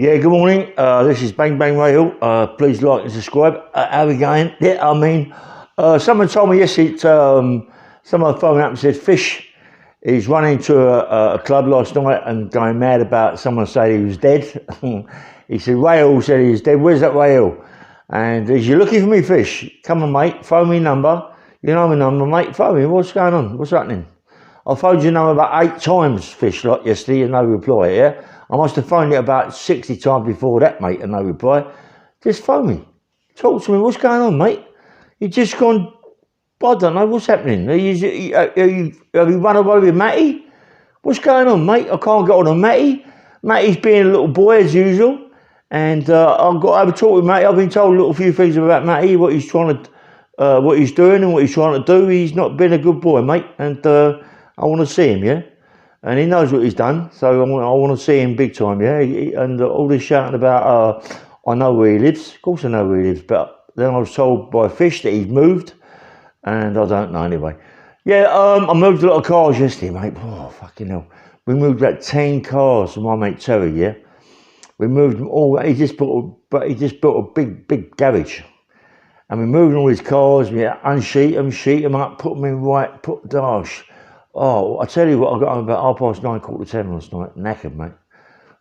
Yeah, good morning. This is Bang Bang Rail. Please like and subscribe. How we going? Yeah, someone told me yesterday, someone phoned me up and said Fish is running to a club last night and going mad about someone saying he was dead. He said, Rail said he was dead. Where's that Rail? And he said, you're looking for me, Fish? Come on, mate. Phone me number. You know my number, mate. Phone me. What's going on? What's happening? I phoned your number about 8 times, Fish, like yesterday, and no reply, yeah? I must have phoned it about 60 times before that, mate, and no reply. Just phone me. Talk to me. What's going on, mate? You just gone, I don't know, what's happening? Have you run away with Matty? What's going on, mate? I can't get on to Matty. Matty's being a little boy as usual. And I've got to have a talk with Matty. I've been told a little few things about Matty, what he's trying to, what he's doing and what he's trying to do. He's not been a good boy, mate. And I want to see him, yeah? And he knows what he's done, so I want to see him big time, yeah? And all this shouting about, I know where he lives. Of course I know where he lives, but then I was told by Fish that he's moved, and I don't know anyway. Yeah, I moved a lot of cars yesterday, mate. Oh, fucking hell. We moved about 10 cars from my mate Terry, yeah? We moved them all. He just built a big garage. And we moved all his cars, we unsheet them up, put them in right, put dash. Oh, I tell you what, I got home about 9:30, 9:45 last night, knackered, mate.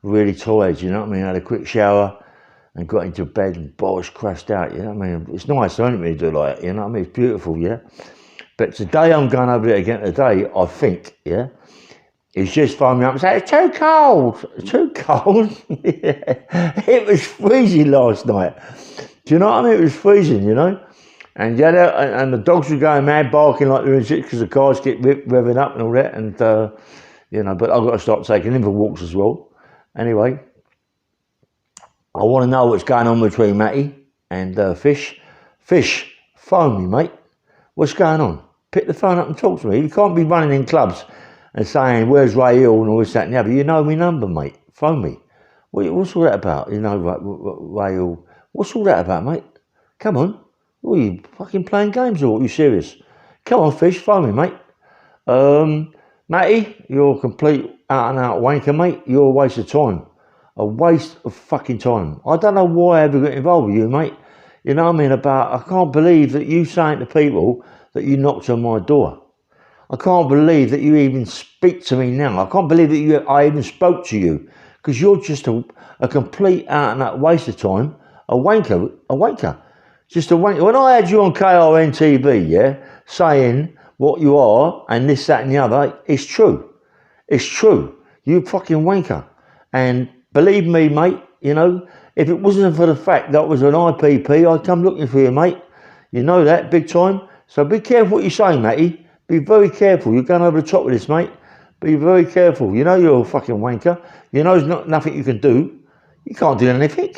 Really tired, you know what I mean? I had a quick shower and got into bed and bosh crashed out, you know what I mean? It's nice, don't it, to do like that, you know what I mean? It's beautiful, yeah? But today I'm going over there again today, I think, yeah? He's just phoned me up and said, it's too cold. Too cold? Yeah. It was freezing last night. Do you know what I mean? It was freezing, you know? And yeah, and the dogs were going mad, barking like they're in shit because the cars get revving up and all that. And, you know, but I've got to stop taking them for walks as well. Anyway, I want to know what's going on between Matty and Fish. Fish, phone me, mate. What's going on? Pick the phone up and talk to me. You can't be running in clubs and saying, where's Ray Hill and all this, that and the other. You know my number, mate. Phone me. What's all that about? You know, Ray Hill. What's all that about, mate? Come on. What are you fucking playing games or are you serious? Come on, Fish, phone me, mate. Matty, you're a complete out and out wanker, mate. You're a waste of time. A waste of fucking time. I don't know why I ever got involved with you, mate. You know what I mean? I can't believe that you saying to people that you knocked on my door. I can't believe that you even speak to me now. I can't believe that I even spoke to you. Because you're just a complete out and out waste of time. A wanker. Just a wanker. When I had you on KRN TV, yeah, saying what you are and this, that and the other, it's true. It's true. You fucking wanker. And believe me, mate, you know, if it wasn't for the fact that I was an IPP, I'd come looking for you, mate. You know that, big time. So be careful what you say, Matty. Be very careful. You're going over the top with this, mate. Be very careful. You know you're a fucking wanker. You know there's nothing you can do. You can't do anything.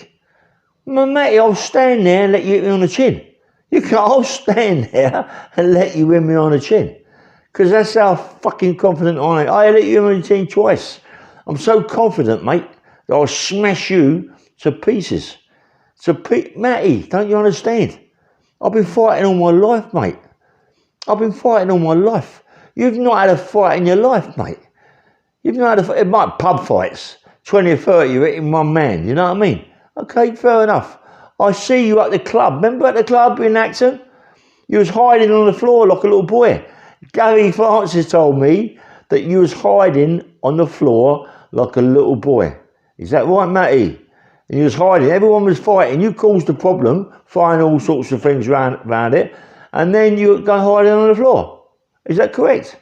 Matty, I'll stand there and let you hit me on the chin. I'll stand there and let you hit me on the chin. Because that's how fucking confident I am. I let you hit me on the chin twice. I'm so confident, mate, that I'll smash you to pieces. Matty, don't you understand? I've been fighting all my life, mate. I've been fighting all my life. You've not had a fight in your life, mate. You've not had it might pub fights. 20 or 30, you're hitting one man, you know what I mean? Okay, fair enough. I see you at the club. Remember at the club in Acton? You was hiding on the floor like a little boy. Gary Francis told me that you was hiding on the floor like a little boy. Is that right, Matty? And you was hiding. Everyone was fighting. You caused the problem, firing all sorts of things around it. And then you go hiding on the floor. Is that correct?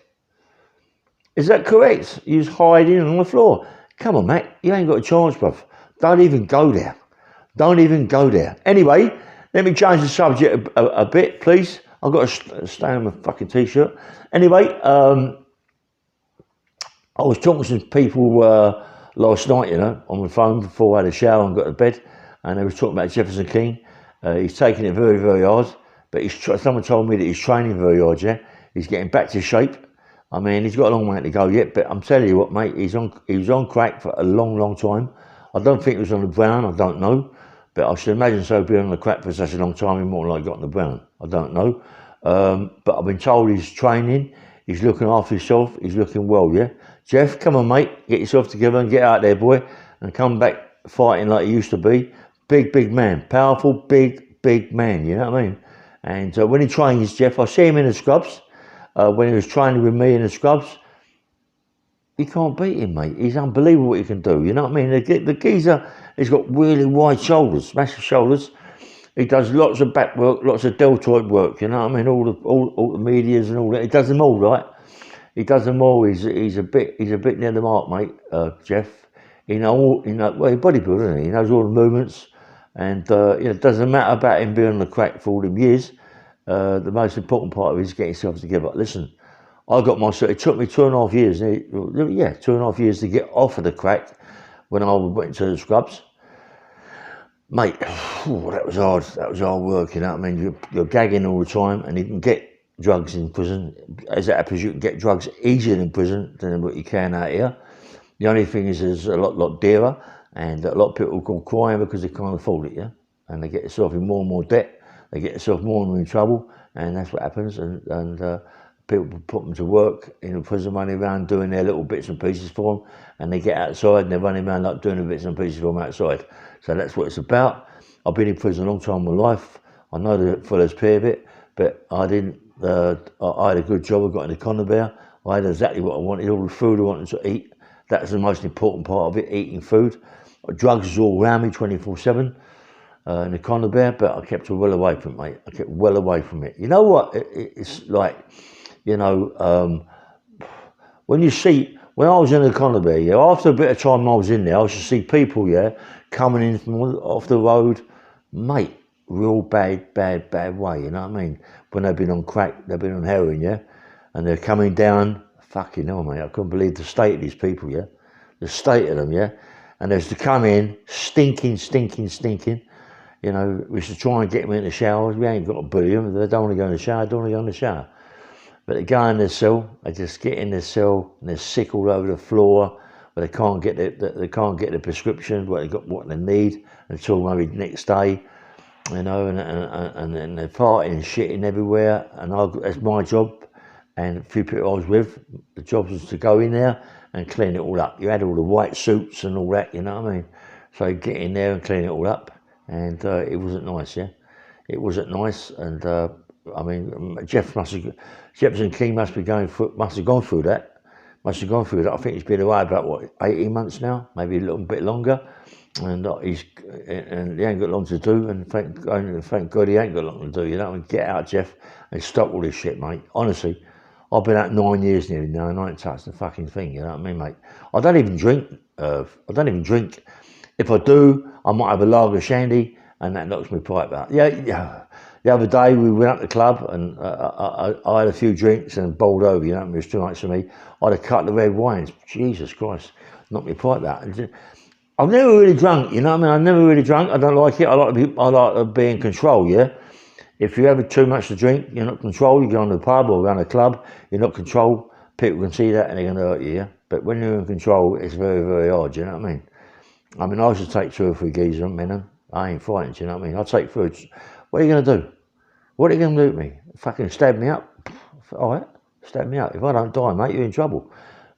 Is that correct? You was hiding on the floor. Come on, Matt. You ain't got a chance, bruv. Don't even go there. Don't even go there. Anyway, let me change the subject a bit, please. I've got to stay on my fucking t-shirt. Anyway, I was talking to some people last night, you know, on the phone before I had a shower and got to bed. And they was talking about Jefferson King. He's taking it very, very hard. But someone told me that he's training very hard, yeah? He's getting back to shape. I mean, he's got a long way to go yet, but I'm telling you what, mate, he was on crack for a long, long time. I don't think it was on the brown, I don't know. But I should imagine so, being on the crack for such a long time, he more than likely got on the brown. I don't know. But I've been told he's training, he's looking after himself, he's looking well, yeah? Jeff, come on, mate, get yourself together and get out there, boy, and come back fighting like he used to be. Big man, powerful, big man, you know what I mean? And when he trains, Jeff, I see him in the scrubs, when he was training with me in the scrubs, you can't beat him, mate. He's unbelievable what he can do, you know what I mean? The geezer, he's got really wide shoulders, massive shoulders. He does lots of back work, lots of deltoid work, you know what I mean? All the medias and all that. He does them all, right? He does them all. He's a bit near the mark, mate, Jeff. Well, he's bodybuilder, isn't he? He knows all the movements. And it doesn't matter about him being on the crack for all them years. The most important part of it is getting himself together. Listen, I got myself, it took me 2.5 years, 2.5 years to get off of the crack when I went to the scrubs. Mate, that was hard. That was hard work, you know what I mean? You're gagging all the time, and you can get drugs in prison. As it happens, you can get drugs easier in prison than what you can out here. The only thing is it's a lot dearer, and a lot of people go crying because they can't afford it, yeah? And they get themselves in more and more debt, they get themselves more and more in trouble, and that's what happens, and people put them to work in the prison, running around doing their little bits and pieces for them, and they get outside and they're running around like doing the bits and pieces for them outside. So that's what it's about. I've been in prison a long time in my life. I know the fella's pay of it, but I didn't. I had a good job. I got in the conveyor. I had exactly what I wanted, all the food I wanted to eat. That's the most important part of it, eating food. Drugs was all around me 24/7 in the conveyor, but I kept well away from it, mate. I kept well away from it. You know what? It's like, when I was in the conveyor, yeah, after a bit of time I was in there, I used to see people, yeah, coming in from off the road, mate, real bad way, you know what I mean? When they've been on crack, they've been on heroin, yeah, and they're coming down, fucking hell, mate, I couldn't believe the state of these people, yeah, the state of them, yeah, and they used to come in, stinking, you know, we used to try and get them in the showers, we ain't got to bully them, they don't want to go in the shower, but they go in their cell, they just get in their cell, and they're sick all over the floor, but they can't get the prescription, what they need until maybe the next day, you know, and then they're farting and shitting everywhere, and that's my job, and a few people I was with, the job was to go in there and clean it all up. You had all the white suits and all that, you know what I mean? So you get in there and clean it all up, and it wasn't nice, yeah? It wasn't nice, and I mean, Jefferson King must have gone through that. I think he's been away about 18 months now, maybe a little bit longer, and he ain't got long to do. And thank God he ain't got long to do. You know, and get out, Jeff, and stop all this shit, mate. Honestly, I've been out 9 years nearly now, and I ain't touched the fucking thing. You know what I mean, mate? I don't even drink. If I do, I might have a lager shandy, and that knocks my pipe out. Yeah. The other day we went up to the club and I had a few drinks and bowled over, you know, it was too much for me. I had a couple of red wines, Jesus Christ, knocked me pipe out. I've never really drunk, you know what I mean? I've never really drunk, I don't like it, I like to be in control, yeah? If you have too much to drink, you're not control, you go on the pub or around the club, you're not control, people can see that and they're going to hurt you, yeah? But when you're in control, it's very, very hard, you know what I mean? I should take 2 or 3 geezers, man, I ain't frightened, you know what I mean? I'll take food. What are you going to do? What are you going to do to me? Fucking stab me up? All right, stab me up. If I don't die, mate, you're in trouble.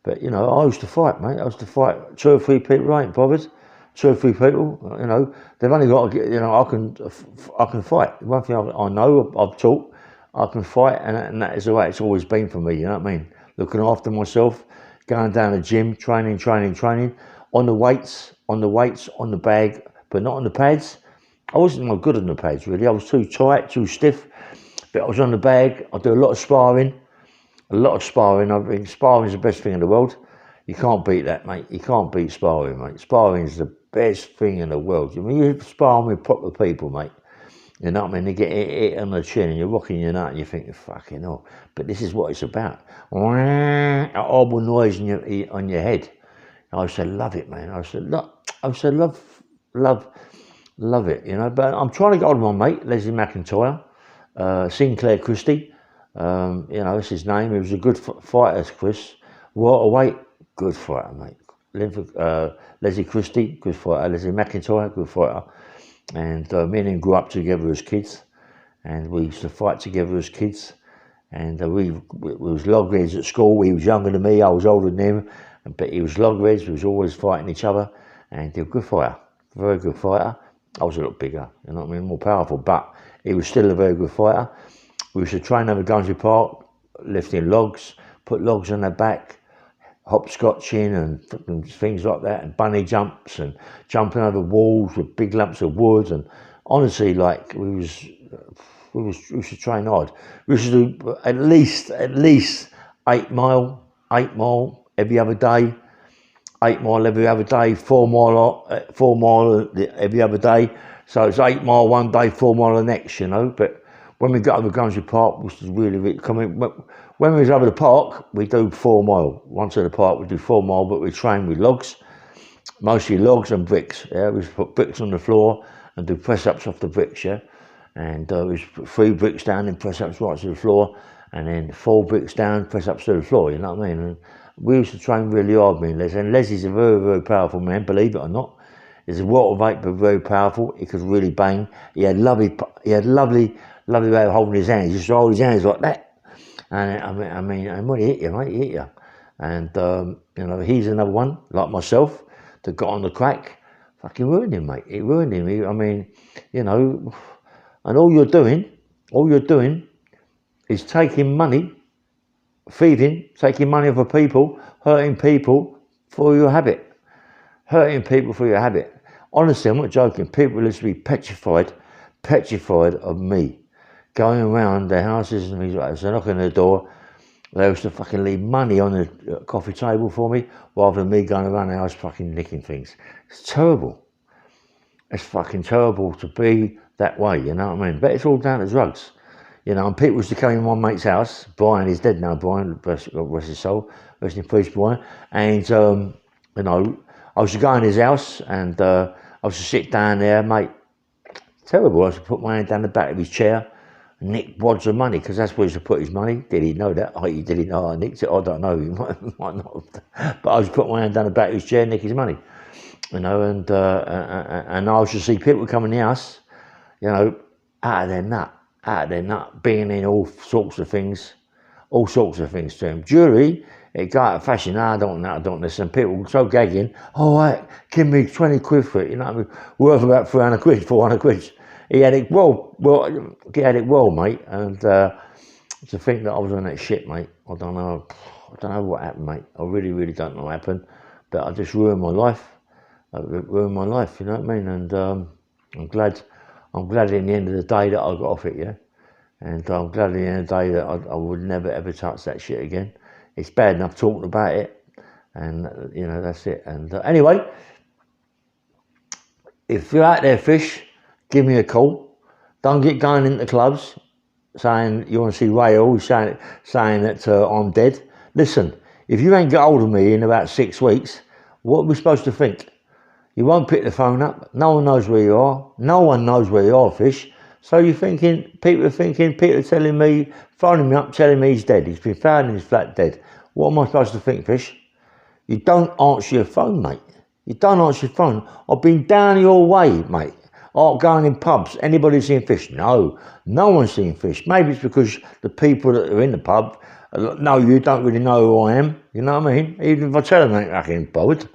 But, you know, I used to fight, mate. I used to fight 2 or 3 people, I ain't bothered. 2 or 3 people, you know, they've only got to get, you know, I can fight. One thing I know, I've taught, I can fight, and that is the way it's always been for me, you know what I mean? Looking after myself, going down the gym, training, on the weights, on the bag, but not on the pads. I wasn't no good on the pads, really. I was too tight, too stiff. But I was on the bag. I do a lot of sparring. I think sparring is the best thing in the world. You can't beat that, mate. You can't beat sparring, mate. Sparring is the best thing in the world. I mean, you're sparring with proper people, mate. You know what I mean? They get hit on the chin and you're rocking your nut and you're thinking, fucking hell. But this is what it's about. A horrible noise on your head. I used to love it, man. I used to love it, you know. But I'm trying to get on with my mate, Leslie McIntyre. Sinclair Christie, you know, that's his name. He was a good fighter, Chris. Welterweight, good fighter, mate. Leslie Christie, good fighter. Leslie McIntyre, good fighter. And me and him grew up together as kids, and we used to fight together as kids. And we was loggerheads at school. He was younger than me, I was older than him, but he was loggerheads. We was always fighting each other, and he was a good fighter. very good fighter. I was a lot bigger, you know what I mean, more powerful, but he was still a very good fighter. We used to train over Gunsbury Park, lifting logs, put logs on their back, hopscotching and things like that, and bunny jumps and jumping over walls with big lumps of wood. And honestly, like we used to train hard. We used to do at least 8 mile every other day. 8 mile every other day, 4 mile every other day. So it's 8 mile one day, 4 mile the next, you know. But when we got over Gunsbury Park, which was really coming. When we was over the park, we do 4 mile. Once at the park, we do 4 mile, but we train with logs, mostly logs and bricks. Yeah, we just put bricks on the floor and do press ups off the bricks. Yeah, and we just put 3 bricks down and press ups right to the floor, and then 4 bricks down, press ups to the floor. You know what I mean? And we used to train really hard, me and Les. And Les is a very, very powerful man, believe it or not. He's a welterweight, but very powerful. He could really bang. He had lovely way of holding his hands. He used to hold his hands like that. And I mean, and when he hit you, mate, he hit you. And you know, he's another one like myself that got on the crack. Fucking ruined him, mate. It ruined him. I mean, you know, and all you're doing is taking money. Feeding, taking money off of people, hurting people for your habit. Hurting people for your habit. Honestly, I'm not joking. People used to be petrified of me. Going around their houses and things like that. So knocking on the door, they used to fucking leave money on the coffee table for me, rather than me going around the house fucking nicking things. It's terrible. It's fucking terrible to be that way, you know what I mean? But it's all down to drugs. You know, and people used to come in my mate's house. Brian is dead now, Brian, rest his soul, rest in peace, Brian. And, you know, I used to go in his house and I used to sit down there, mate. Terrible. I used to put my hand down the back of his chair, nick wads of money, because that's where he used to put his money. Did he know that? Did he know I nicked it? I don't know. He might not have. But I used to put my hand down the back of his chair, nick his money. You know, and I used to see people come in the house, you know, out of their nut, being in all sorts of things to him. Jewellery, it got out of fashion. I don't listen. People were so gagging, all right, give me 20 quid for it, you know what I mean? Worth about 300 quid, 400 quid. He had it well, mate. And to think that I was on that shit, mate, I don't know what happened, mate. I really, really don't know what happened. But I just ruined my life. You know what I mean? And I'm glad in the end of the day that I got off it, yeah. And I'm glad at the end of the day that I would never ever touch that shit again. It's bad enough talking about it, and you know, that's it. And anyway, if you're out there, fish, give me a call. Don't get going into clubs saying you want to see Ray Hall, saying that I'm dead. Listen, if you ain't got hold of me in about 6 weeks, what are we supposed to think? You won't pick the phone up. No one knows where you are. No one knows where you are, fish. So people are telling me, phoning me up, telling me he's dead. He's been found in his flat dead. What am I supposed to think, fish? You don't answer your phone, mate. You don't answer your phone. I've been down your way, mate. Going in pubs. Anybody seen fish? No. No one's seen fish. Maybe it's because the people that are in the pub, no, you don't really know who I am. You know what I mean? Even if I tell them, they ain't fucking bothered.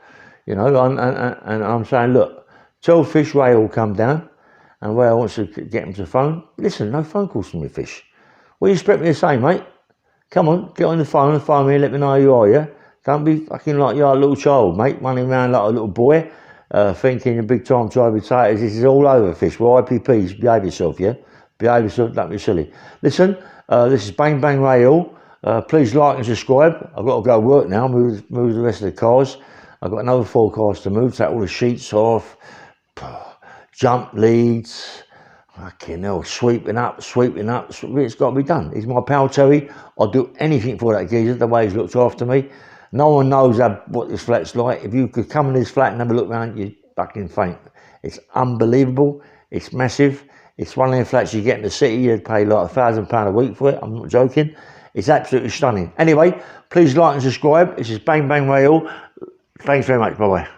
You know, and I'm saying, look, tell Fish Ray will come down, and Ray wants to get him to phone. Listen, no phone calls from me, Fish. What do you expect me to say, mate? Come on, get on the phone and phone me and let me know who you are, yeah? Don't be fucking like you're a little child, mate, running around like a little boy, thinking you're big time trying to be taters. This is all over, Fish. Well, IPPs, behave yourself, yeah? Behave yourself, don't be silly. Listen, this is Bang Bang Ray Hill. Please like and subscribe. I've got to go work now, move the rest of the cars. I've got another 4 cars to move, take all the sheets off, jump leads, fucking hell, sweeping up. It's got to be done. He's my pal Terry. I'll do anything for that geezer, the way he's looked after me. No one knows what this flat's like. If you could come in this flat and have a look around, you'd fucking faint. It's unbelievable. It's massive. It's one of the flats you get in the city. You'd pay like £1,000 a week for it. I'm not joking. It's absolutely stunning. Anyway, please like and subscribe. This is Bang Bang Ray Hall. Thanks very much. Bye-bye.